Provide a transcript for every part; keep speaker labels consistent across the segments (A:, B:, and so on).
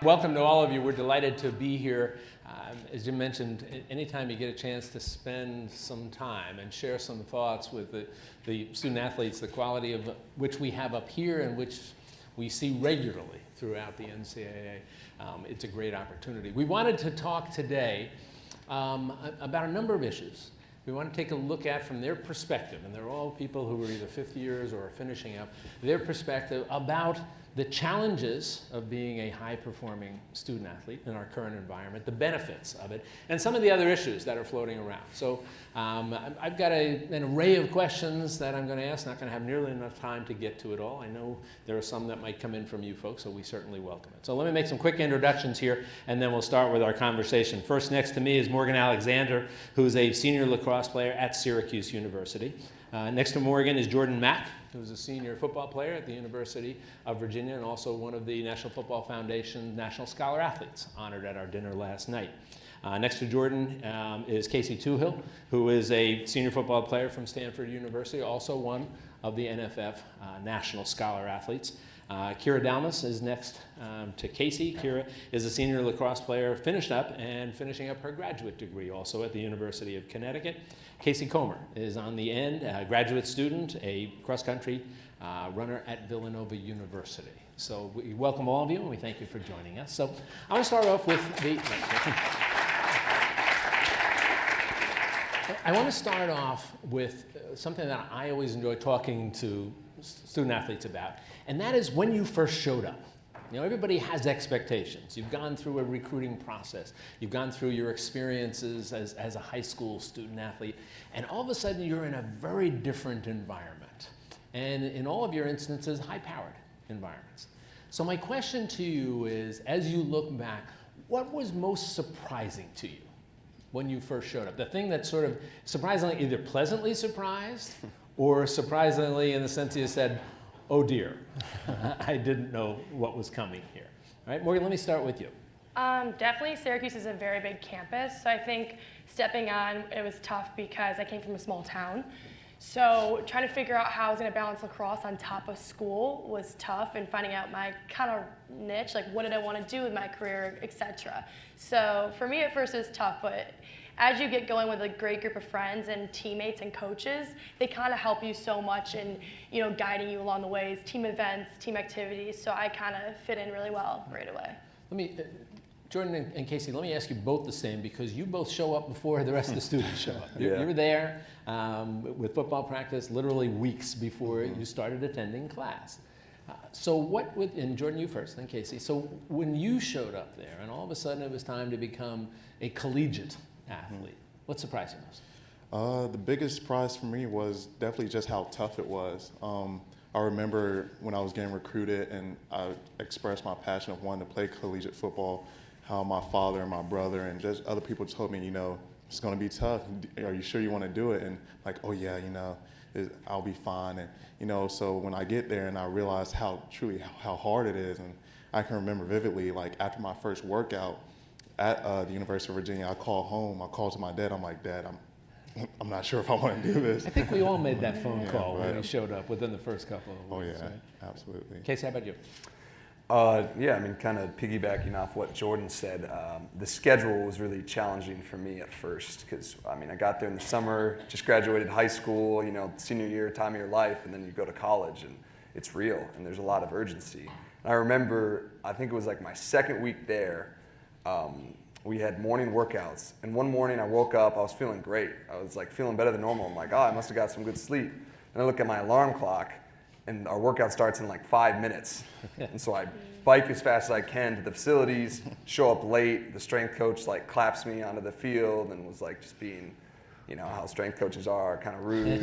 A: Welcome to all of you. We're delighted to be here. As Jim mentioned, anytime you get a chance to spend some time and share some thoughts with the student athletes, the quality of which we have up here and which we see regularly throughout the NCAA, it's a great opportunity. We wanted to talk today about a number of issues. We want to take a look at from their perspective, and they're all people who are either fifth years or are finishing up, their perspective about the challenges of being a high-performing student athlete in our current environment, the benefits of it, and some of the other issues that are floating around. So I've got an array of questions that I'm going to ask. Not going to have nearly enough time to get to it all. I know there are some that might come in from you folks, so we certainly welcome it. So let me make some quick introductions here, and then we'll start with our conversation. First next to me is Morgan Alexander, who's a senior lacrosse player at Syracuse University. Next to Morgan is Jordan Mack, who's a senior football player at the University of Virginia and also one of the National Football Foundation National Scholar Athletes honored at our dinner last night. Next to Jordan is Casey Toohill, who is a senior football player from Stanford University, also one of the NFF National Scholar Athletes. Kira Dalmas is next to Casey. Kira is a senior lacrosse player, finished up and finishing up her graduate degree also at the University of Connecticut. Casey Comer is on the end, a graduate student, a cross-country runner at Villanova University. So we welcome all of you and we thank you for joining us. So I want to start off with something that I always enjoy talking to student athletes about, and that is when you first showed up. You know, everybody has expectations. You've gone through a recruiting process. You've gone through your experiences as a high school student athlete, and all of a sudden you're in a very different environment. And in all of your instances, high-powered environments. So my question to you is, as you look back, what was most surprising to you when you first showed up? The thing that sort of surprisingly, either pleasantly surprised or surprisingly in the sense you said, oh dear, I didn't know what was coming here. All right, Morgan, let me start with you.
B: Definitely Syracuse is a very big campus, so I think stepping on, it was tough because I came from a small town. So trying to figure out how I was going to balance lacrosse on top of school was tough, and finding out my kind of niche, like what did I want to do with my career, etc. So for me at first it was tough, but as you get going with a great group of friends and teammates and coaches, they kind of help you so much in, you know, guiding you along the ways, team events, team activities. So I kind of fit in really well right away.
A: Let me, Jordan and Casey, let me ask you both the same, because you both show up before the rest of the students show up.
C: Yeah.
A: You were there with football practice literally weeks before you started attending class. And Jordan, you first, then Casey. So when you showed up there and all of a sudden it was time to become a collegiate athlete, what surprised you most?
C: The biggest surprise for me was definitely just how tough it was. I remember when I was getting recruited and I expressed my passion of wanting to play collegiate football, how my father and my brother and just other people told me, you know, it's going to be tough. Are you sure you want to do it? And like, oh yeah, you know, I'll be fine. And you know, so when I get there and I realize how hard it is, and I can remember vividly, like after my first workout at the University of Virginia, I called home. I called to my dad. I'm like, Dad, I'm not sure if I want to do this.
A: I think we all made that phone call when you showed up within the first couple of weeks.
C: Oh yeah,
A: right?
C: absolutely.
A: Casey, how about you?
D: Yeah, I mean, kind of piggybacking off what Jordan said, the schedule was really challenging for me at first because, I mean, I got there in the summer, just graduated high school, you know, senior year, time of your life, and then you go to college and it's real and there's a lot of urgency. And I remember, I think it was like my second week there, we had morning workouts, and one morning I woke up, I was feeling great. I was like feeling better than normal. I'm like, oh, I must have got some good sleep. And I look at my alarm clock, and our workout starts in like 5 minutes. And so I bike as fast as I can to the facilities, show up late. The strength coach like claps me onto the field and was like just being, you know, how strength coaches are, kind of rude,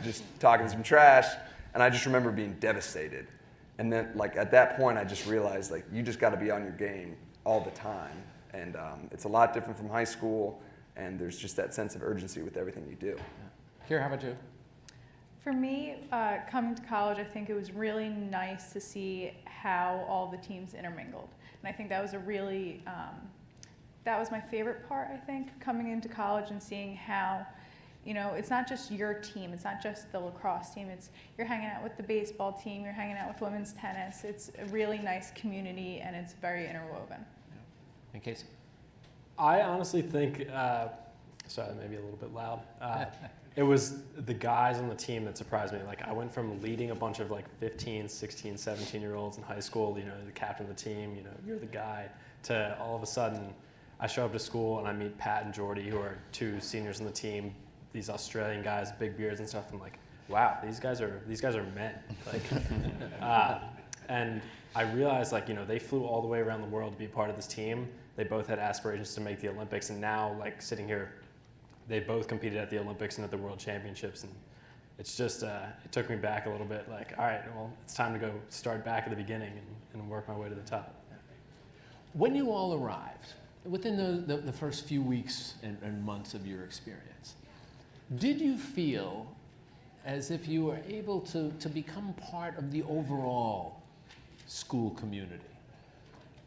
D: just talking some trash. And I just remember being devastated. And then like at that point, I just realized like you just got to be on your game all the time. And it's a lot different from high school, and there's just that sense of urgency with everything you do.
A: Kira, how about you?
E: For me, coming to college, I think it was really nice to see how all the teams intermingled. And I think that was that was my favorite part, I think, coming into college and seeing how you know, it's not just your team, it's not just the lacrosse team, it's you're hanging out with the baseball team, you're hanging out with women's tennis. It's a really nice community and it's very interwoven.
A: In case.
F: I honestly think, sorry, that may be a little bit loud. It was the guys on the team that surprised me. Like, I went from leading a bunch of like 15, 16, 17-year-olds in high school, you know, the captain of the team, you know, you're the guy, to all of a sudden I show up to school and I meet Pat and Jordy, who are 2 seniors on the team, these Australian guys, big beards and stuff. I'm like, wow, these guys are men. Like, and I realized, like, you know, they flew all the way around the world to be part of this team. They both had aspirations to make the Olympics, and now, like, sitting here, they both competed at the Olympics and at the World Championships, and it's just, it took me back a little bit, like, all right, well, it's time to go start back at the beginning and work my way to the top.
A: When you all arrived, within the first few weeks and months of your experience, did you feel as if you were able to become part of the overall school community,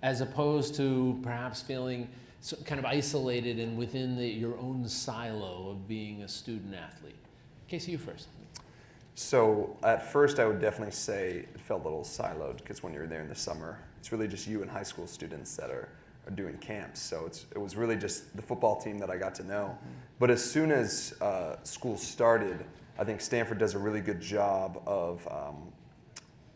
A: as opposed to perhaps feeling kind of isolated and within your own silo of being a student athlete? Casey, you first.
D: So at first, I would definitely say it felt a little siloed, because when you're there in the summer, it's really just you and high school students that are doing camps. So it was really just the football team that I got to know. But as soon as school started, I think Stanford does a really good job of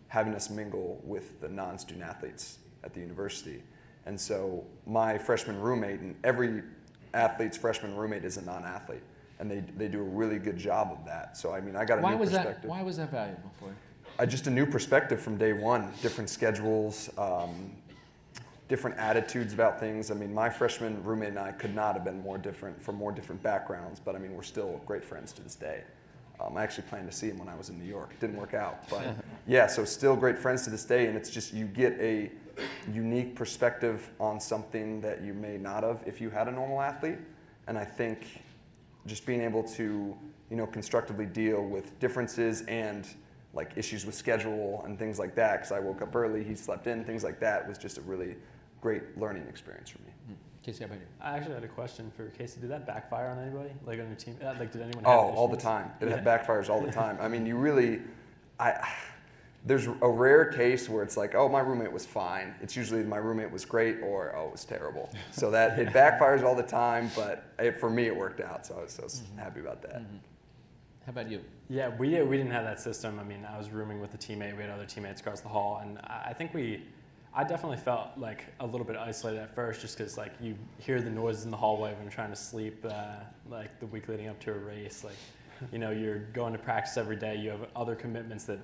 D: having us mingle with the non-student athletes at the university. And so my freshman roommate, and every athlete's freshman roommate is a non-athlete, and they do a really good job of that. So I mean, I got a new perspective.
A: Why was that valuable for you?
D: Just a new perspective from day one, different schedules, different attitudes about things. I mean, my freshman roommate and I could not have been more different, from more different backgrounds, but I mean, we're still great friends to this day. I actually planned to see him when I was in New York. It didn't work out, but yeah, so still great friends to this day, and it's just, you get a unique perspective on something that you may not have if you had a normal athlete. And I think just being able to, you know, constructively deal with differences and like issues with schedule and things like that, because I woke up early, he slept in, things like that, was just a really great learning experience for me.
A: Casey, how about you?
F: I actually had a question for Casey. Did that backfire on anybody? Like on your team? Like, did anyone have
D: Oh,
F: issues?
D: all the time. It backfires all the time. I mean, you really, there's a rare case where it's like, oh, my roommate was fine. It's usually my roommate was great, or oh, it was terrible. So that it backfires all the time, but for me it worked out, so I was happy about that.
A: How about you?
F: Yeah, we didn't have that system. I mean, I was rooming with a teammate. We had other teammates across the hall, and I definitely felt like a little bit isolated at first, just because like you hear the noises in the hallway when you're trying to sleep, like the week leading up to a race. Like, you know, you're going to practice every day. You have other commitments that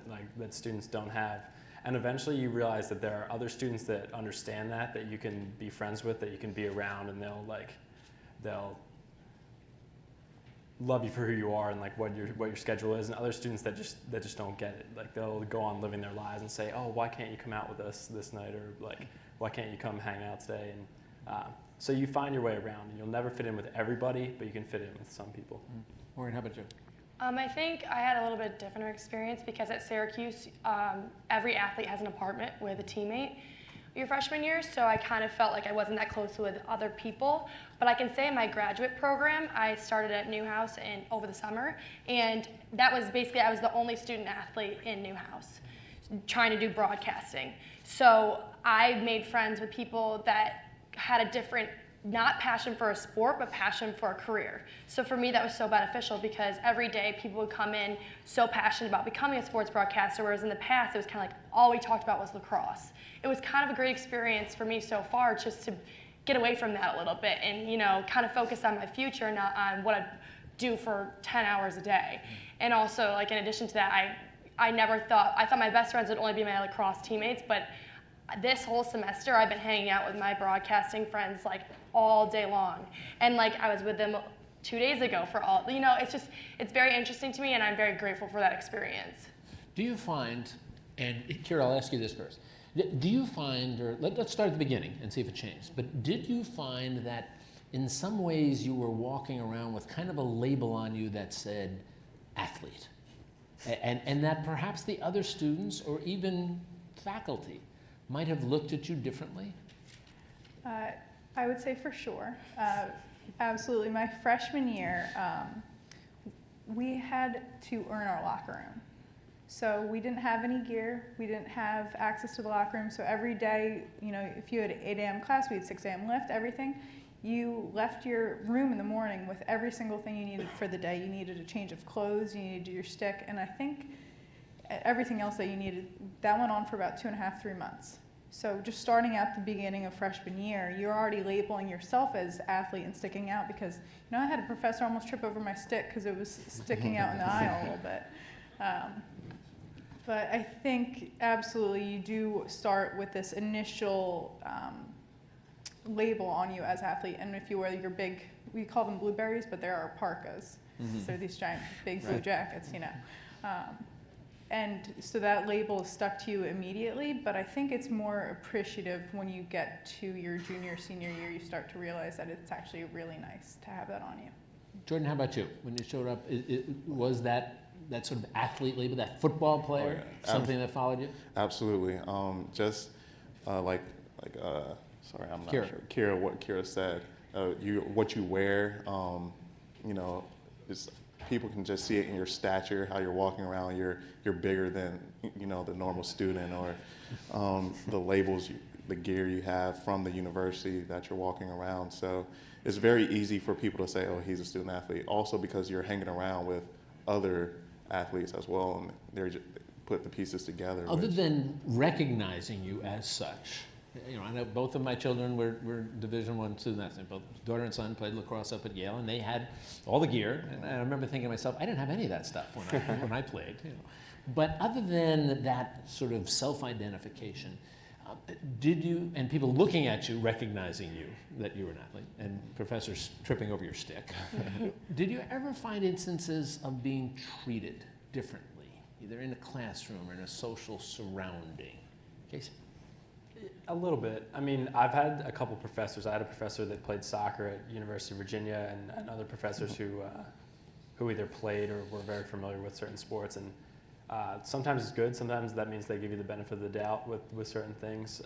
F: students don't have, and eventually you realize that there are other students that understand that you can be friends with, that you can be around, and they'll love you for who you are and like what your schedule is, and other students that just don't get it. Like, they'll go on living their lives and say, oh, why can't you come out with us this night, or like, why can't you come hang out today? And so you find your way around, and you'll never fit in with everybody, but you can fit in with some people.
A: Maureen, how about you?
B: I think I had a little bit different experience, because at Syracuse, every athlete has an apartment with a teammate your freshman year, so I kind of felt like I wasn't that close with other people. But I can say in my graduate program, I started at Newhouse over the summer, and that was basically, I was the only student athlete in Newhouse trying to do broadcasting. So I made friends with people that had a different, not passion for a sport, but passion for a career. So for me, that was so beneficial, because every day people would come in so passionate about becoming a sports broadcaster, whereas in the past, it was kind of like all we talked about was lacrosse. It was kind of a great experience for me so far, just to get away from that a little bit and, you know, kind of focus on my future, not on what I do for 10 hours a day. And also, like, in addition to that, I thought my best friends would only be my lacrosse teammates, but this whole semester I've been hanging out with my broadcasting friends like all day long, and like I was with them 2 days ago for all, you know, it's very interesting to me, and I'm very grateful for that experience.
A: Do you find, and Kira, I'll ask you this first, do you find, or let's start at the beginning and see if it changed, but did you find that in some ways you were walking around with kind of a label on you that said athlete, and that perhaps the other students or even faculty might have looked at you differently?
E: I would say for sure. Absolutely. My freshman year, we had to earn our locker room. So we didn't have any gear. We didn't have access to the locker room. So every day, you know, if you had an 8 a.m. class, we had 6 a.m. lift, everything. You left your room in the morning with every single thing you needed for the day. You needed a change of clothes, you needed your stick, and I think everything else that you needed, that went on for about 2.5, 3 months. So just starting at the beginning of freshman year, you're already labeling yourself as athlete and sticking out because, you know, I had a professor almost trip over my stick because it was sticking out in the aisle a little bit. But I think absolutely you do start with this initial label on you as athlete, and if you wear your big, we call them blueberries, but there are parkas. So they're these giant big blue jackets, you know. And so that label is stuck to you immediately, but I think it's more appreciative when you get to your junior, senior year, you start to realize that it's actually really nice to have that on you.
A: Jordan, how about you? When you showed up, was that sort of athlete label, that football player, something that followed you?
C: Absolutely. Just sorry, I'm not
A: Kira.
C: sure. Kira, what Kira said. What you wear. You know, it's, people can just see it in your stature, how you're walking around. You're bigger than, you know, the normal student, or the labels, the gear you have from the university that you're walking around. So it's very easy for people to say, oh, he's a student athlete. Also because you're hanging around with other athletes as well, and they're just put the pieces together.
A: Other than recognizing you as such, you know, I know both of my children were Division I student athletes. Both daughter and son played lacrosse up at Yale, and they had all the gear. And I remember thinking to myself, I didn't have any of that stuff when I played. You know. But other than that sort of self-identification, did you, and people looking at you, recognizing you, that you were an athlete, and professors tripping over your stick, did you ever find instances of being treated differently, either in a classroom or in a social surrounding? Casey?
F: A little bit. I mean, I've had a couple professors. I had a professor that played soccer at University of Virginia, and other professors who either played or were very familiar with certain sports. And sometimes it's good. Sometimes that means they give you the benefit of the doubt with certain things.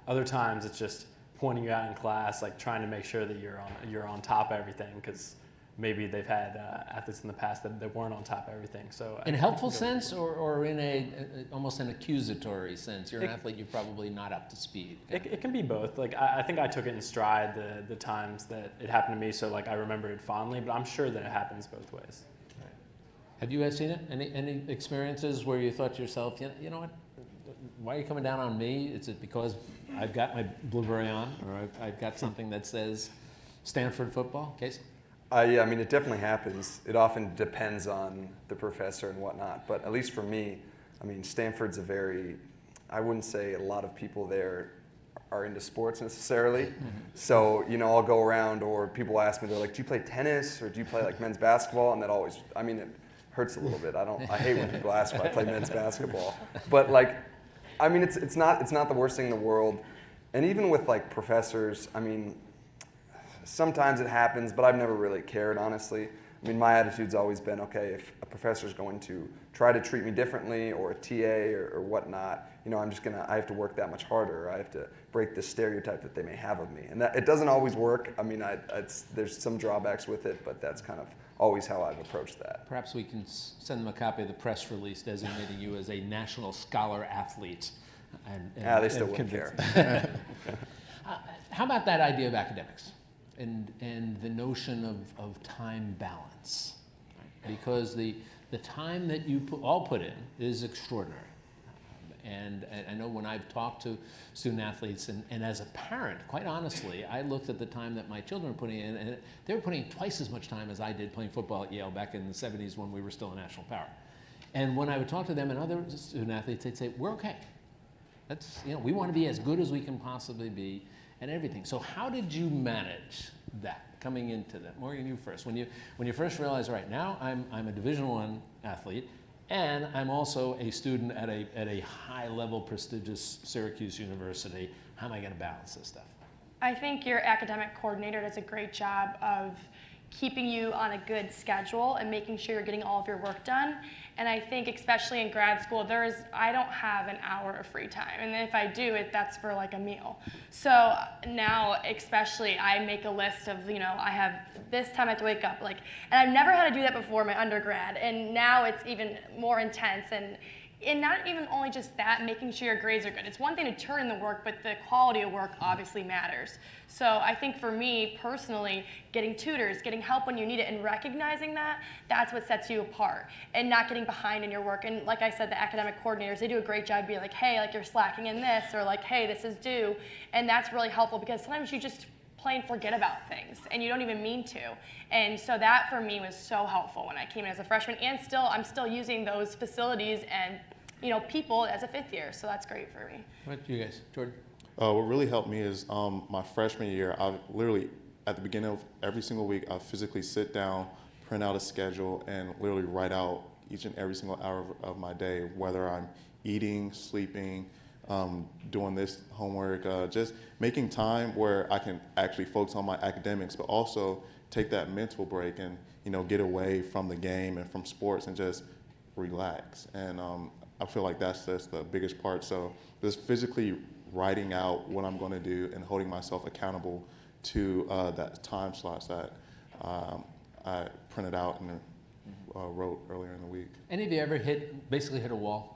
F: Other times it's just pointing you out in class, like trying to make sure that you're on top of everything, because maybe they've had athletes in the past that weren't on top of everything. So
A: in a helpful sense, or in a almost an accusatory sense? You're an athlete, you're probably not up to speed.
F: It can be both. Like I think I took it in stride the times that it happened to me, so like I remember it fondly, but I'm sure that it happens both ways.
A: Right. Have you guys seen it? Any experiences where you thought to yourself, you know what, why are you coming down on me? Is it because I've got my blueberry on, or I've got something that says Stanford football? Casey?
D: Yeah, I mean, it definitely happens. It often depends on the professor and whatnot. But at least for me, I mean, Stanford's I wouldn't say a lot of people there are into sports necessarily. So, you know, I'll go around, or people ask me, they're like, do you play tennis, or do you play like men's basketball? And that always, I mean, it hurts a little bit. I hate when people ask if I play men's basketball. But like, I mean, it's not the worst thing in the world. And even with like professors, I mean, sometimes it happens, but I've never really cared, honestly. I mean, my attitude's always been, okay, if a professor's going to try to treat me differently, or a TA or whatnot, you know, I have to work that much harder. I have to break the stereotype that they may have of me. And that, it doesn't always work. I mean, there's some drawbacks with it, but that's kind of always how I've approached that.
A: Perhaps we can send them a copy of the press release designating you as a national scholar athlete.
D: They still wouldn't care.
A: How about that idea of academics? And the notion of time balance, right? Because the time that you all put in is extraordinary. And I know when I've talked to student athletes, and as a parent, quite honestly, I looked at the time that my children were putting in, and they were putting twice as much time as I did playing football at Yale back in the 70s when we were still a national power. And when I would talk to them and other student athletes, they'd say, we're okay. That's, you know, we want to be as good as we can possibly be and everything. So how did you manage that coming into that? Morgan, you first. When you first realized, right now I'm a Division I athlete, and I'm also a student at a high level, prestigious Syracuse University. How am I going to balance this stuff?
B: I think your academic coordinator does a great job of keeping you on a good schedule and making sure you're getting all of your work done. And I think especially in grad school, I don't have an hour of free time. And if I do, that's for like a meal. So now especially I make a list of, I have this time I have to wake up. And I've never had to do that before my undergrad. And now it's even more intense. And not even only just that, making sure your grades are good. It's one thing to turn in the work, but the quality of work obviously matters. So I think for me personally, getting tutors, getting help when you need it, and recognizing that's what sets you apart, and not getting behind in your work. And like I said, the academic coordinators, they do a great job being like, hey, you're slacking in this, or hey, this is due. And that's really helpful because sometimes you just plain forget about things and you don't even mean to. And so that for me was so helpful when I came in as a freshman, and I'm still using those facilities and people as a fifth year. So that's great for me.
A: What do you guys, Jordan?
C: What really helped me is my freshman year, I literally, at the beginning of every single week, I physically sit down, print out a schedule, and literally write out each and every single hour of my day, whether I'm eating, sleeping, doing this homework, just making time where I can actually focus on my academics, but also take that mental break and get away from the game and from sports and just relax. And I feel like that's just the biggest part. So just physically writing out what I'm going to do and holding myself accountable to that time slots that I printed out and wrote earlier in the week.
A: Any of you ever basically hit a wall?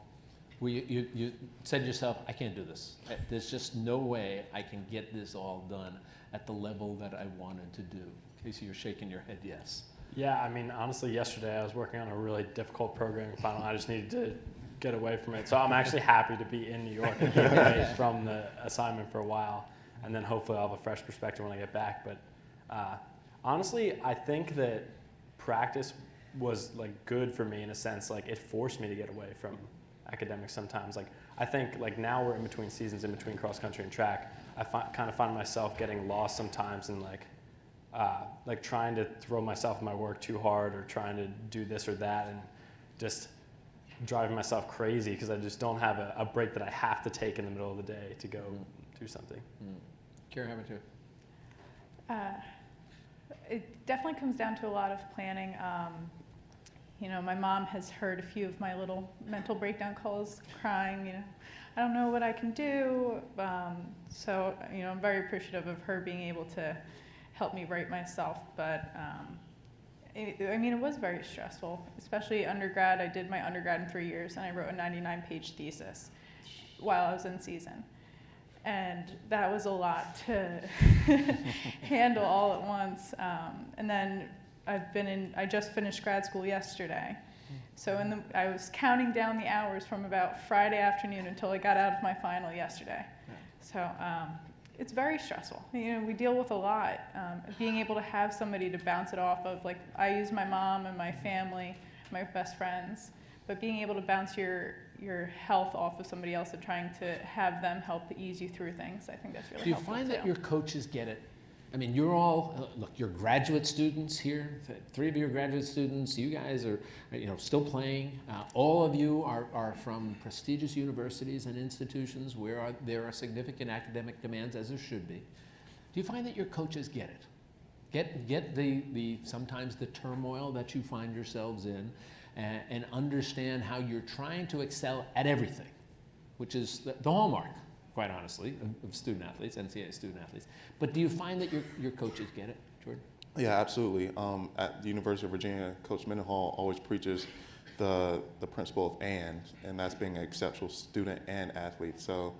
A: Where you said to yourself, I can't do this. There's just no way I can get this all done at the level that I wanted to do. Casey, you're shaking your head yes.
F: Yeah, I mean, honestly, yesterday I was working on a really difficult programming final. I just needed to get away from it. So I'm actually happy to be in New York and be away from the assignment for a while. And then hopefully I'll have a fresh perspective when I get back. But honestly, I think that practice was good for me in a sense. It forced me to get away from academics sometimes. I think now we're in between seasons, in between cross country and track. I kind of find myself getting lost sometimes in trying to throw myself in my work too hard, or trying to do this or that, and just driving myself crazy because I just don't have a break that I have to take in the middle of the day to go do something.
A: Kara, how about you?
E: It definitely comes down to a lot of planning. My mom has heard a few of my little mental breakdown calls, crying, I don't know what I can do. So, I'm very appreciative of her being able to help me write myself. But, it was very stressful, especially undergrad. I did my undergrad in 3 years, and I wrote a 99-page thesis while I was in season. And that was a lot to handle all at once. And then I just finished grad school yesterday. So I was counting down the hours from about Friday afternoon until I got out of my final yesterday. So it's very stressful. We deal with a lot. Being able to have somebody to bounce it off of, I use my mom and my family, my best friends, but being able to bounce your health off of somebody else and trying to have them help ease you through things, I think that's really helpful.
A: Do you find that
E: too.
A: your coaches get it? I mean, you're all, you're graduate students here. 3 of you are graduate students. You guys are, still playing. All of you are from prestigious universities and institutions where there are significant academic demands, as there should be. Do you find that your coaches get it? Get the sometimes the turmoil that you find yourselves in, and understand how you're trying to excel at everything, which is the hallmark, quite honestly, of student athletes, NCAA student athletes. But do you find that your coaches get it, Jordan?
C: Yeah, absolutely. At the University of Virginia, Coach Mendenhall always preaches the principle of and that's being an exceptional student and athlete. So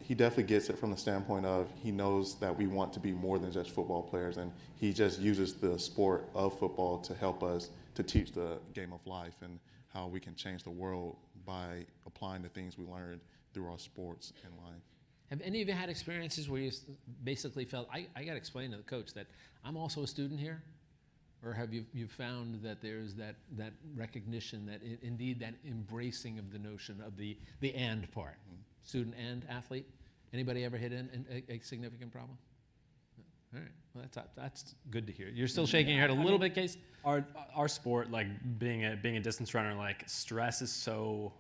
C: he definitely gets it from the standpoint of he knows that we want to be more than just football players, and he just uses the sport of football to help us to teach the game of life and how we can change the world by applying the things we learned through our sports and life.
A: Have any of you had experiences where you basically felt, I got to explain to the coach that I'm also a student here? Or have you found that there's that recognition, that indeed that embracing of the notion of the and part, student and athlete? Anybody ever hit a significant problem? All right, well that's good to hear. You're still shaking your head a little bit, Case?
F: Our sport, being a distance runner, stress is so,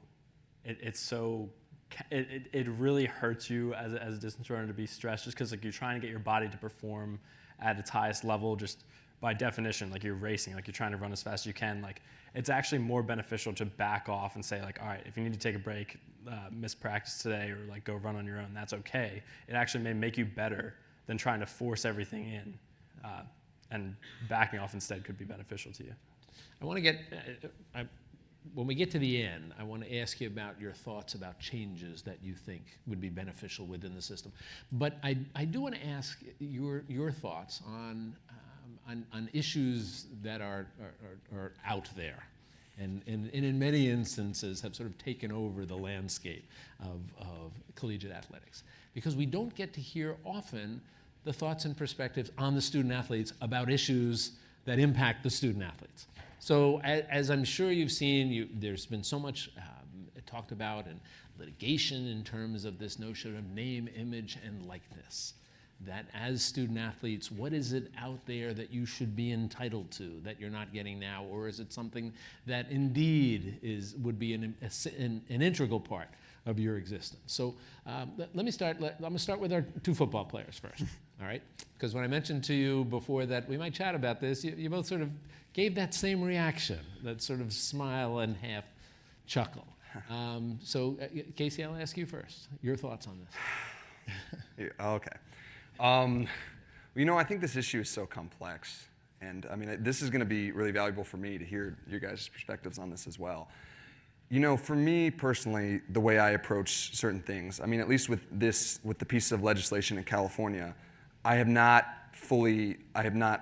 F: it really hurts you as a distance runner to be stressed, just because you're trying to get your body to perform at its highest level, just by definition, like you're racing, like you're trying to run as fast as you can, like it's actually more beneficial to back off and say like, all right, if you need to take a break, miss practice today, or like go run on your own, that's okay. It actually may make you better than trying to force everything in, and backing off instead could be beneficial to you.
A: I want to get, when we get to the end, I want to ask you about your thoughts about changes that you think would be beneficial within the system. But I do want to ask your thoughts on issues that are out there and in many instances have sort of taken over the landscape of collegiate athletics. Because we don't get to hear often the thoughts and perspectives on the student athletes about issues that impact the student athletes. So as I'm sure you've seen, there's been so much talked about and litigation in terms of this notion of name, image, and likeness. That as student athletes, what is it out there that you should be entitled to that you're not getting now? Or is it something that indeed would be an integral part of your existence? So let me start. I'm going to start with our two football players first, all right? Because when I mentioned to you before that we might chat about this, you both sort of gave that same reaction, that sort of smile and half chuckle. So Casey, I'll ask you first. Your thoughts on this?
D: Okay. I think this issue is so complex, and I mean, this is going to be really valuable for me to hear your guys' perspectives on this as well. For me personally, the way I approach certain things, I mean, at least with the piece of legislation in California, I have not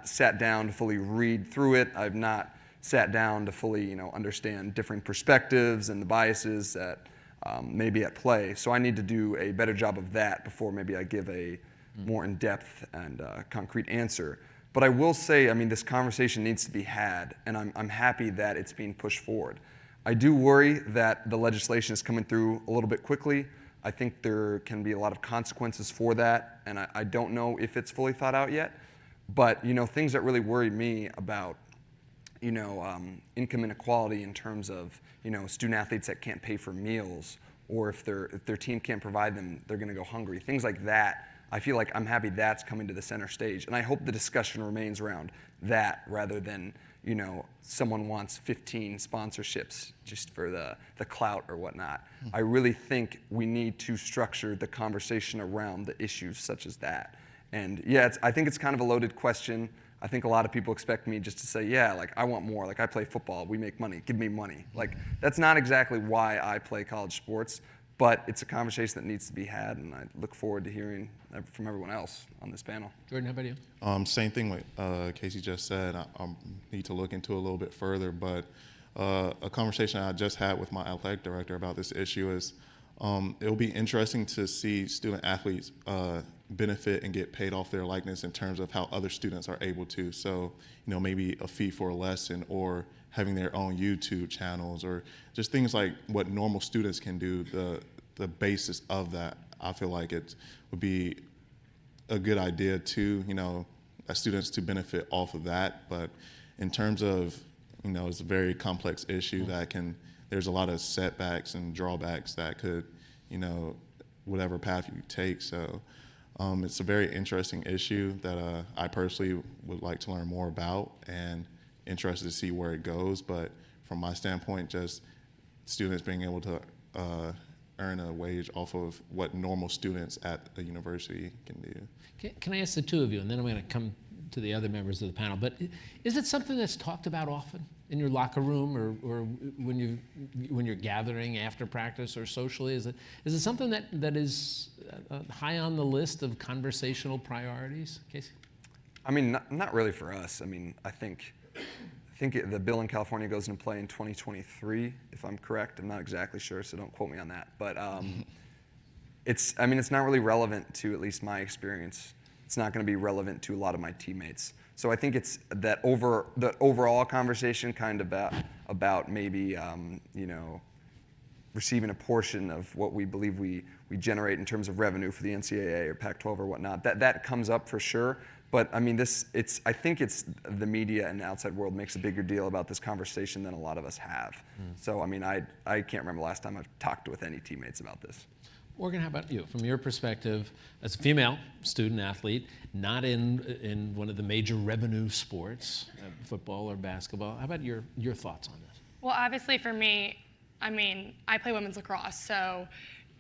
D: sat down to fully read through it. I have not sat down to fully, understand different perspectives and the biases that may be at play. So I need to do a better job of that before maybe I give a more in-depth and concrete answer. But I will say, I mean, this conversation needs to be had, and I'm happy that it's being pushed forward. I do worry that the legislation is coming through a little bit quickly. I think there can be a lot of consequences for that, and I don't know if it's fully thought out yet. But, things that really worry me about, income inequality in terms of, student athletes that can't pay for meals, or if their team can't provide them, they're going to go hungry. Things like that. I feel like I'm happy that's coming to the center stage. And I hope the discussion remains around that rather than, someone wants 15 sponsorships just for the clout or whatnot. I really think we need to structure the conversation around the issues such as that. And yeah, I think it's kind of a loaded question. I think a lot of people expect me just to say, yeah, like I want more. Like I play football, we make money, give me money. Like that's not exactly why I play college sports. But it's a conversation that needs to be had, and I look forward to hearing from everyone else on this panel.
A: Jordan, how about you?
C: Same thing what Casey just said. I need to look into it a little bit further, but a conversation I just had with my athletic director about this issue is it'll be interesting to see student athletes benefit and get paid off their likeness in terms of how other students are able to. So, maybe a fee for a lesson or having their own YouTube channels or just things like what normal students can do, the basis of that. I feel like it would be a good idea to, as students to benefit off of that. But in terms of, it's a very complex issue that there's a lot of setbacks and drawbacks that could, whatever path you take. So it's a very interesting issue that I personally would like to learn more about and interested to see where it goes, but from my standpoint, just students being able to earn a wage off of what normal students at a university can do.
A: Can I ask the two of you, and then I'm going to come to the other members of the panel, but is it something that's talked about often in your locker room or when you're gathering after practice or socially? Is it something that is high on the list of conversational priorities, Casey?
D: I mean, not really for us. I mean, I think the bill in California goes into play in 2023, if I'm correct. I'm not exactly sure, so don't quote me on that. But it's not really relevant to at least my experience. It's not going to be relevant to a lot of my teammates. So I think it's the overall conversation kind of about maybe receiving a portion of what we believe we generate in terms of revenue for the NCAA or Pac-12 or whatnot. That comes up for sure. But I mean, I think it's the media and the outside world makes a bigger deal about this conversation than a lot of us have. So I mean, I can't remember the last time I've talked with any teammates about this.
A: Morgan, how about you? From your perspective, as a female student athlete, not in one of the major revenue sports, football or basketball, how about your thoughts on this?
B: Well, obviously for me, I mean, I play women's lacrosse, so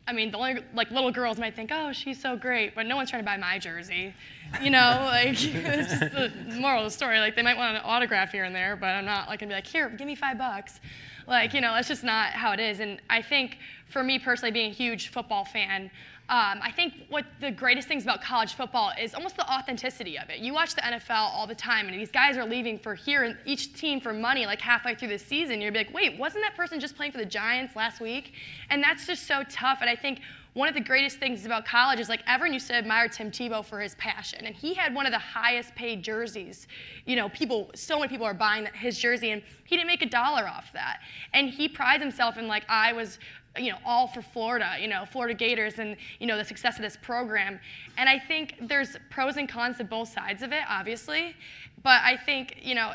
B: I mean, the only, like, little girls might think, oh, she's so great, but no one's trying to buy my jersey. You know, like, it's just the moral of the story. Like, they might want an autograph here and there, but I'm not, like, gonna be like, here, give me $5. Like, you know, that's just not how it is. And I think, for me personally, being a huge football fan, I think what the greatest things about college football is almost the authenticity of it. You watch the NFL all the time, and these guys are leaving for here, and each team for money, like halfway through the season. You'll be like, wait, wasn't that person just playing for the Giants last week? And that's just so tough. And I think one of the greatest things about college is, like, everyone used to admire Tim Tebow for his passion, and he had one of the highest paid jerseys. You know, so many people are buying his jersey, and he didn't make $1 off that. And he prides himself in, like, I was, you know, all for Florida, you know, Florida Gators, and, you know, the success of this program. And I think there's pros and cons to both sides of it, obviously, but I think, you know,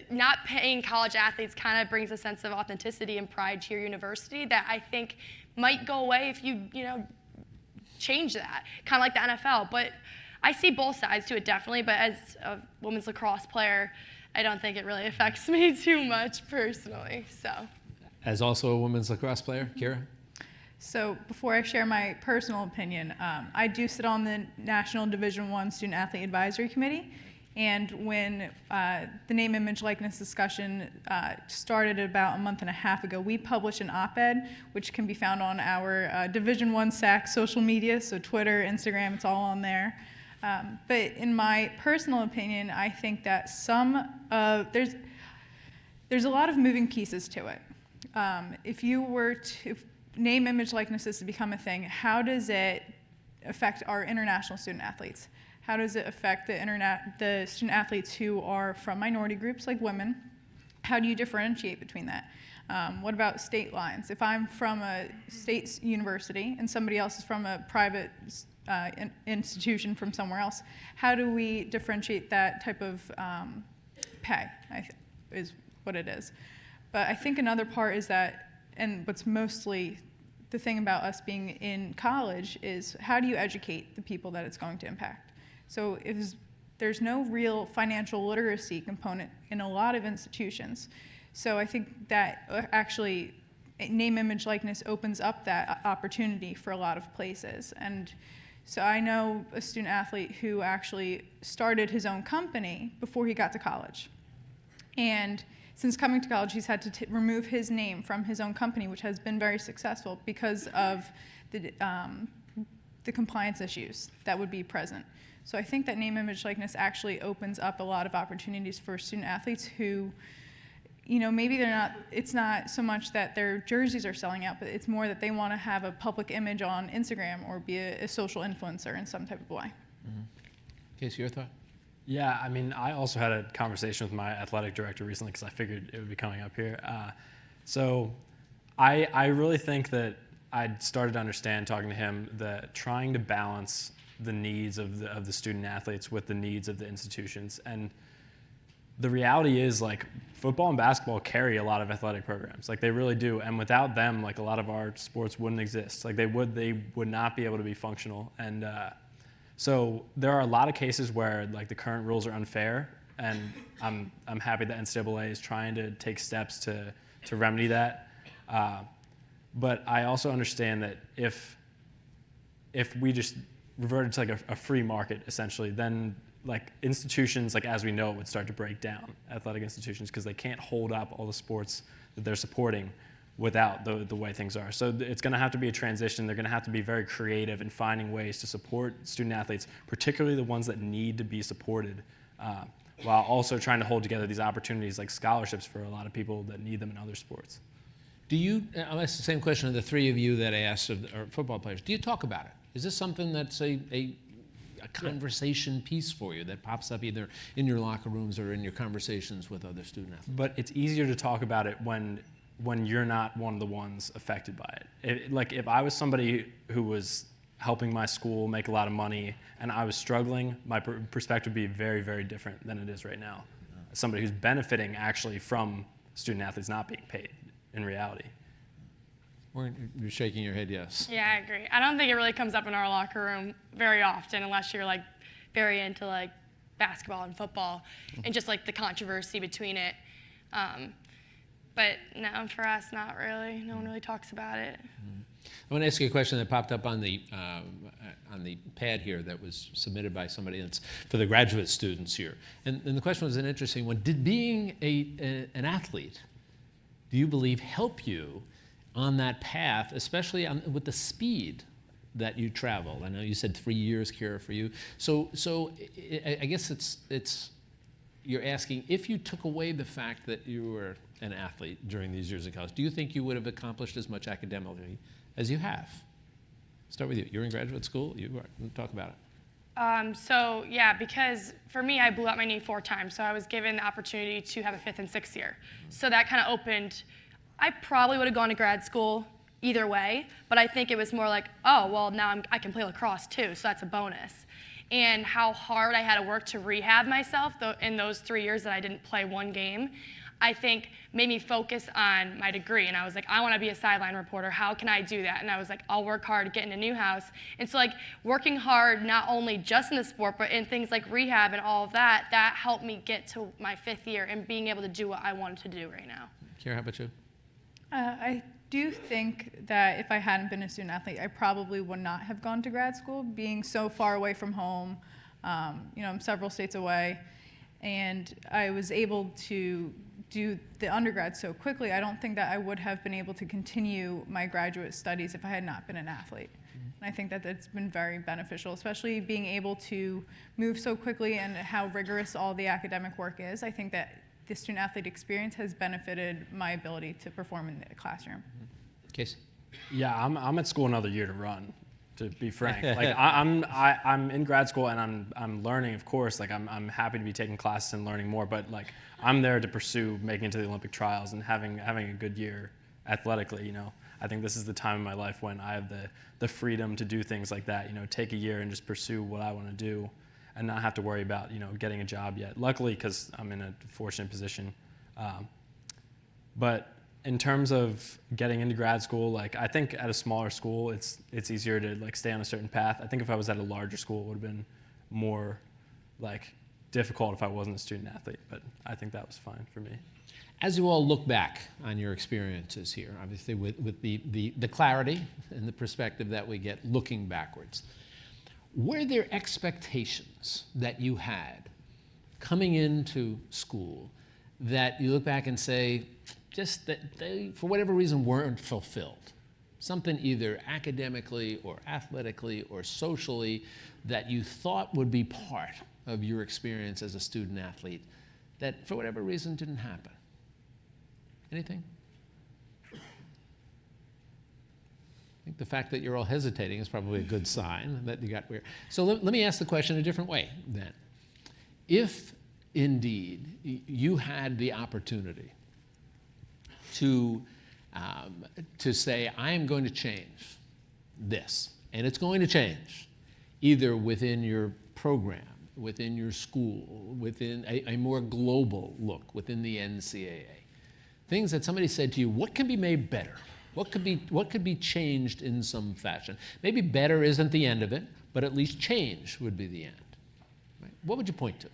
B: not paying college athletes kind of brings a sense of authenticity and pride to your university that I think might go away if you know, change that, kind of like the NFL. But I see both sides to it, definitely, but as a women's lacrosse player, I don't think it really affects me too much personally, so.
A: As also a women's lacrosse player, Kira?
E: So before I share my personal opinion, I do sit on the National Division I Student Athlete Advisory Committee. And when the name, image, likeness discussion started about a month and a half ago, we published an op-ed, which can be found on our Division I SAC social media, so Twitter, Instagram, it's all on there. But in my personal opinion, I think that there's a lot of moving pieces to it. If you were to name, image, likenesses to become a thing, how does it affect our international student athletes? How does it affect the student athletes who are from minority groups like women? How do you differentiate between that? What about state lines? If I'm from a state university and somebody else is from a private institution from somewhere else, how do we differentiate that type of pay, is what it is. But I think another part is that, and what's mostly the thing about us being in college, is how do you educate the people that it's going to impact? So there's no real financial literacy component in a lot of institutions. So I think that actually name, image, likeness opens up that opportunity for a lot of places. And so I know a student athlete who actually started his own company before he got to college. And since coming to college, he's had to remove his name from his own company, which has been very successful because of the compliance issues that would be present. So I think that name, image, likeness actually opens up a lot of opportunities for student athletes who, you know, maybe it's not so much that their jerseys are selling out, but it's more that they want to have a public image on Instagram or be a social influencer in some type of way.
A: Mm-hmm. Casey, your thought?
F: Yeah, I mean, I also had a conversation with my athletic director recently because I figured it would be coming up here. So I really think that I started to understand, talking to him, that trying to balance the needs of the student athletes with the needs of the institutions. And the reality is, like, football and basketball carry a lot of athletic programs. Like, they really do. And without them, like, a lot of our sports wouldn't exist. Like, they would not be able to be functional. And so there are a lot of cases where, like, the current rules are unfair, and I'm happy that NCAA is trying to take steps to remedy that. But I also understand that if we just reverted to, like, a free market, essentially, then, like, institutions, like, as we know it, would start to break down, athletic institutions, because they can't hold up all the sports that they're supporting without the way things are. So it's going to have to be a transition. They're going to have to be very creative in finding ways to support student athletes, particularly the ones that need to be supported, while also trying to hold together these opportunities like scholarships for a lot of people that need them in other sports.
A: Do you, I'll ask the same question of the three of you that I asked of our football players. Do you talk about it? Is this something that's a conversation piece for you that pops up either in your locker rooms or in your conversations with other student athletes?
F: But it's easier to talk about it when you're not one of the ones affected by it. Like, if I was somebody who was helping my school make a lot of money and I was struggling, my perspective would be very, very different than it is right now. Somebody who's benefiting actually from student athletes not being paid in reality.
A: You're shaking your head yes.
B: Yeah, I agree. I don't think it really comes up in our locker room very often unless you're like very into like basketball and football and just like the controversy between it. But no, for us, not really. No one really talks about it.
A: I want to ask you a question that popped up on the pad here that was submitted by somebody that's for the graduate students here. And the question was an interesting one. Did being an athlete, do you believe, help you on that path, especially with the speed that you travel? I know you said 3 years, Kira, for you. So I guess it's you're asking, if you took away the fact that you were an athlete during these years of college, do you think you would have accomplished as much academically as you have? Start with you. You're in graduate school. You are. Talk about it.
B: So yeah, because for me, I blew out my knee 4 times, so I was given the opportunity to have a 5th and 6th year. So that kind of opened. I probably would have gone to grad school either way, but I think it was more like, oh, well, now I can play lacrosse too, so that's a bonus. And how hard I had to work to rehab myself in those 3 years that I didn't play one game, I think made me focus on my degree. And I was like, I want to be a sideline reporter. How can I do that? And I was like, I'll work hard to get in a new house. And so like working hard, not only just in the sport, but in things like rehab and all of that, that helped me get to my 5th year and being able to do what I wanted to do right now.
A: Kira, how about you?
E: I do think that if I hadn't been a student athlete, I probably would not have gone to grad school, being so far away from home. I'm several states away, and I was able to do the undergrad so quickly. I don't think that I would have been able to continue my graduate studies if I had not been an athlete. And I think that that's been very beneficial, especially being able to move so quickly and how rigorous all the academic work is. I think that the student athlete experience has benefited my ability to perform in the classroom.
A: Casey?
F: Yeah, I'm at school another year to run, to be frank. Like I'm in grad school and I'm learning, of course. Like I'm happy to be taking classes and learning more, but like I'm there to pursue making it to the Olympic trials and having a good year athletically. I think this is the time in my life when I have the freedom to do things like that. Take a year and just pursue what I want to do, and not have to worry about getting a job yet. Luckily, because I'm in a fortunate position. But in terms of getting into grad school, like I think at a smaller school, it's easier to like stay on a certain path. I think if I was at a larger school, it would have been more like difficult if I wasn't a student athlete. But I think that was fine for me.
A: As you all look back on your experiences here, obviously with the clarity and the perspective that we get looking backwards, were there expectations that you had coming into school that you look back and say, just that they, for whatever reason, weren't fulfilled? Something either academically or athletically or socially that you thought would be part of your experience as a student athlete that, for whatever reason, didn't happen? Anything? I think the fact that you're all hesitating is probably a good sign that you got weird. So let me ask the question a different way then. If indeed you had the opportunity to say, I am going to change this, and it's going to change either within your program, within your school, within a more global look, within the NCAA, things that somebody said to you, what can be made better? What could be changed in some fashion? Maybe better isn't the end of it, but at least change would be the end. Right? What would you point to?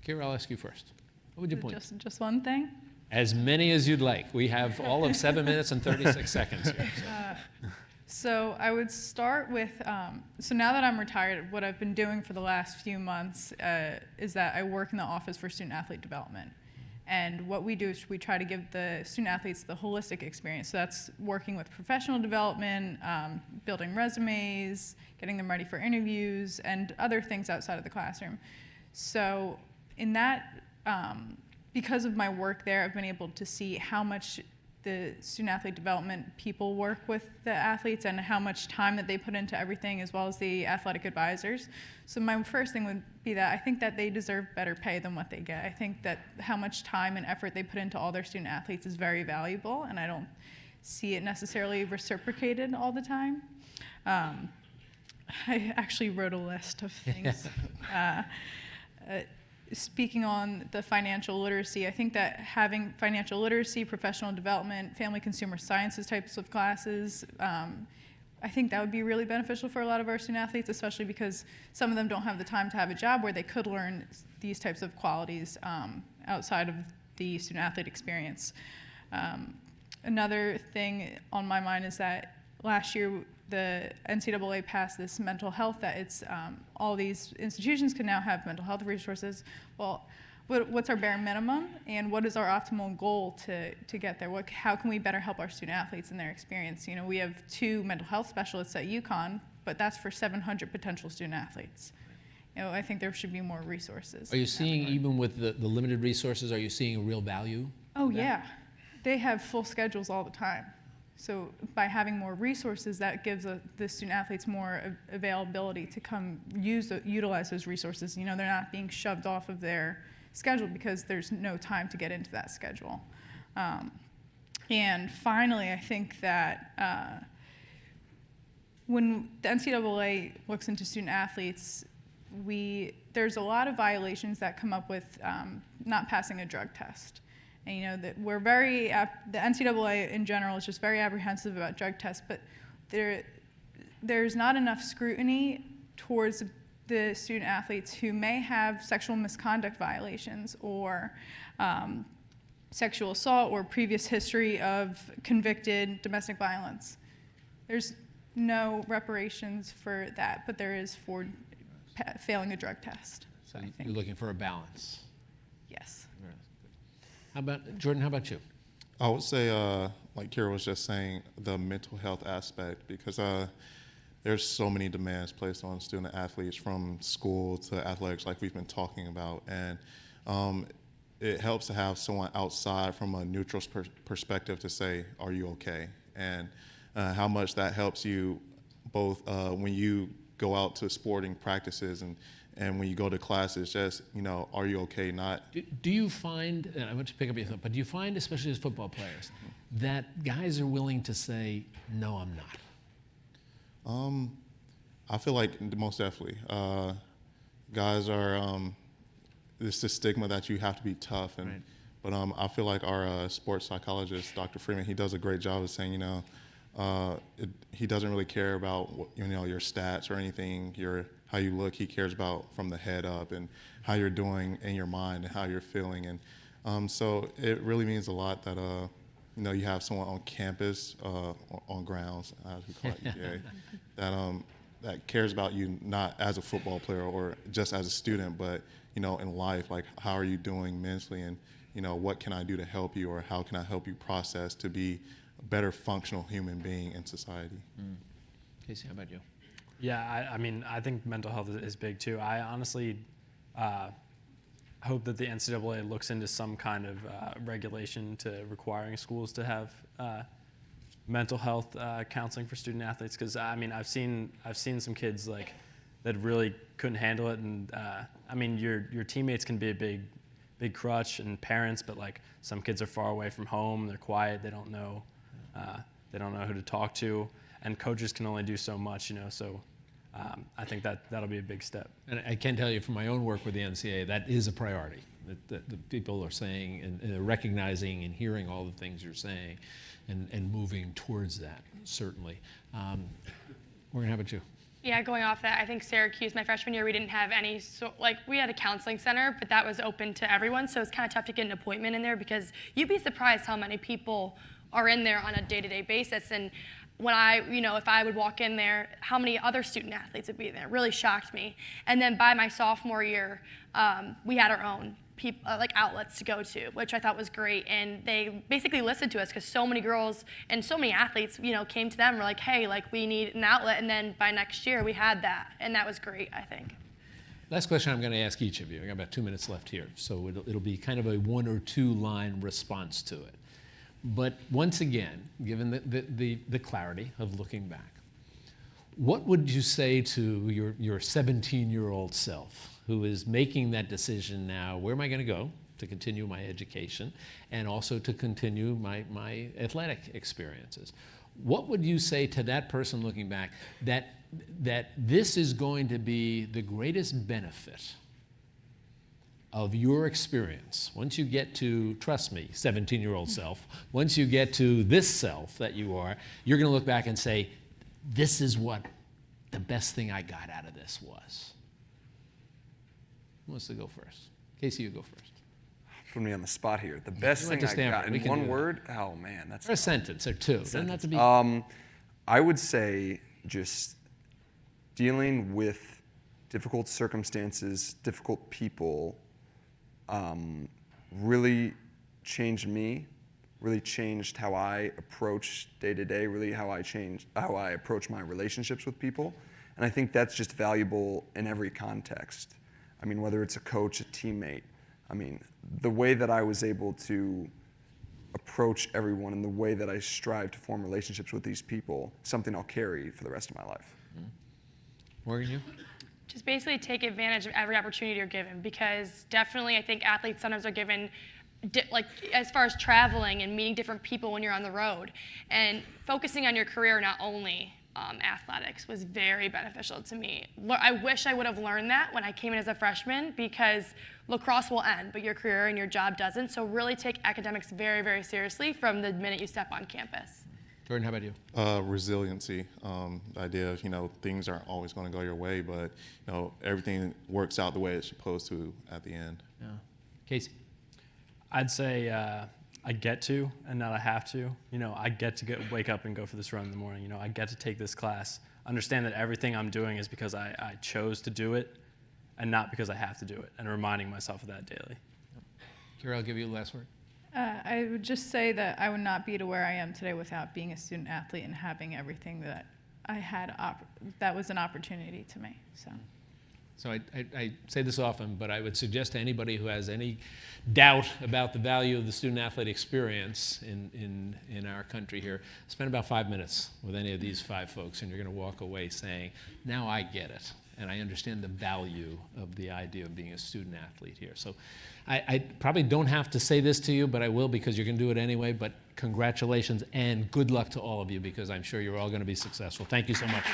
A: Kira, I'll ask you first. What would you point to?
E: Just one thing?
A: As many as you'd like. We have all of 7 minutes and 36 seconds here.
E: So I would start with, so now that I'm retired, what I've been doing for the last few months is that I work in the Office for Student Athlete Development. And what we do is we try to give the student athletes the holistic experience. So that's working with professional development, building resumes, getting them ready for interviews, and other things outside of the classroom. So in that, because of my work there, I've been able to see how much the student athlete development people work with the athletes and how much time that they put into everything, as well as the athletic advisors. So my first thing would be that I think that they deserve better pay than what they get. I think that how much time and effort they put into all their student athletes is very valuable, and I don't see it necessarily reciprocated all the time. I actually wrote a list of things. speaking on the financial literacy, I think that having financial literacy, professional development, family consumer sciences types of classes, I think that would be really beneficial for a lot of our student athletes, especially because some of them don't have the time to have a job where they could learn these types of qualities outside of the student athlete experience. Another thing on my mind is that last year the NCAA passed this mental health, that it's all these institutions can now have mental health resources. Well, what's our bare minimum, and what is our optimal goal to get there? How can we better help our student athletes in their experience? You know, we have 2 mental health specialists at UConn, but that's for 700 potential student athletes. You know, I think there should be more resources.
A: Are you seeing, even with the limited resources, are you seeing a real value?
E: Oh yeah, they have full schedules all the time. So by having more resources, that gives the student athletes more availability to come utilize those resources. You know, they're not being shoved off of their schedule because there's no time to get into that schedule. And finally, I think that when the NCAA looks into student athletes, there's a lot of violations that come up with not passing a drug test. And you know that the NCAA in general is just very apprehensive about drug tests, but there's not enough scrutiny towards the student athletes who may have sexual misconduct violations or sexual assault or previous history of convicted domestic violence. There's no reparations for that, but there is for failing a drug test.
A: So you're looking for a balance.
E: Yes.
A: How about, Jordan, how about you?
C: I would say, like Kira was just saying, the mental health aspect, because there's so many demands placed on student athletes from school to athletics, like we've been talking about. And it helps to have someone outside from a neutral perspective to say, are you okay? And how much that helps you both when you go out to sporting practices and when you go to classes, just, you know, are you okay? Not.
A: Do you find, and I want to pick up your thought, but do you find, especially as football players, that guys are willing to say, no, I'm not?
C: I feel like most definitely. Guys are, it's the stigma that you have to be tough. And,
A: right.
C: But I feel like our sports psychologist, Dr. Freeman, he does a great job of saying, you know, he doesn't really care about, you know, your stats or anything, how you look. He cares about from the head up and how you're doing in your mind and how you're feeling. And so it really means a lot that, you know, you have someone on campus, on grounds, as we call it, EPA, that cares about you not as a football player or just as a student, but, you know, in life, like how are you doing mentally, and, you know, what can I do to help you, or how can I help you process to be a better functional human being in society.
A: Casey, how about you?
F: Yeah, I mean, I think mental health is big too. I honestly hope that the NCAA looks into some kind of regulation to requiring schools to have mental health counseling for student athletes. Because I mean, I've seen some kids like that really couldn't handle it, and I mean, your teammates can be a big crutch, and parents, but like some kids are far away from home, they're quiet, they don't know who to talk to, and coaches can only do so much, you know. So I think that'll be a big step.
A: And I can tell you from my own work with the NCAA, that is a priority. That the people are saying and recognizing and hearing all the things you're saying, and moving towards that, certainly. Morgan, how about you?
B: Yeah, going off that, I think Syracuse, my freshman year, we didn't have any, we had a counseling center, but that was open to everyone, so it's kind of tough to get an appointment in there, because you'd be surprised how many people are in there on a day-to-day basis. And when if I would walk in there, how many other student athletes would be there? It really shocked me. And then by my sophomore year, we had our own outlets to go to, which I thought was great. And they basically listened to us, because so many girls and so many athletes, came to them and were like, hey, we need an outlet. And then by next year, we had that. And that was great, I think.
A: Last question I'm going to ask each of you. I got about 2 minutes left here, so it'll be kind of a 1 or 2 line response to it. But once again, given the clarity of looking back, what would you say to your 17-year-old self who is making that decision now? Where am I going to go to continue my education and also to continue my athletic experiences? What would you say to that person looking back that this is going to be the greatest benefit of your experience, once you get to, trust me, 17-year-old self, once you get to this self that you are, you're going to look back and say, this is what the best thing I got out of this was? Who wants to go first? Casey, you go first.
D: Put me on the spot here. The best
A: You
D: thing
A: went to
D: I got
A: Stanford. We
D: in
A: can
D: one
A: do that.
D: word? Oh man, that's
A: Or a sentence or two. Doesn't have to be.
D: I would say just dealing with difficult circumstances, difficult people, really changed me, really changed how I approach day to day, really how I approach my relationships with people. And I think that's just valuable in every context. I mean, whether it's a coach, a teammate, I mean, the way that I was able to approach everyone and the way that I strive to form relationships with these people, something I'll carry for the rest of my life.
A: Morgan, you?
B: Just basically take advantage of every opportunity you're given, because definitely I think athletes sometimes are given like as far as traveling and meeting different people when you're on the road, and focusing on your career, not only athletics, was very beneficial to me. I wish I would have learned that when I came in as a freshman, because lacrosse will end, but your career and your job doesn't. So really take academics very, very seriously from the minute you step on campus.
A: Jordan, how about you?
C: Resiliency. The idea of, things aren't always going to go your way, but, everything works out the way it's supposed to at the end.
A: Yeah. Casey?
F: I'd say I get to and not I have to. I get to wake up and go for this run in the morning. I get to take this class. Understand that everything I'm doing is because I chose to do it and not because I have to do it, and reminding myself of that daily.
A: Kira, I'll give you the last word.
E: I would just say that I would not be to where I am today without being a student athlete and having everything that I had that was an opportunity to me.
A: So I say this often, but I would suggest to anybody who has any doubt about the value of the student-athlete experience in our country here, spend about 5 minutes with any of these 5 folks, and you're going to walk away saying, now I get it, and I understand the value of the idea of being a student-athlete here. So I probably don't have to say this to you, but I will, because you're going to do it anyway. But congratulations and good luck to all of you, because I'm sure you're all going to be successful. Thank you so much.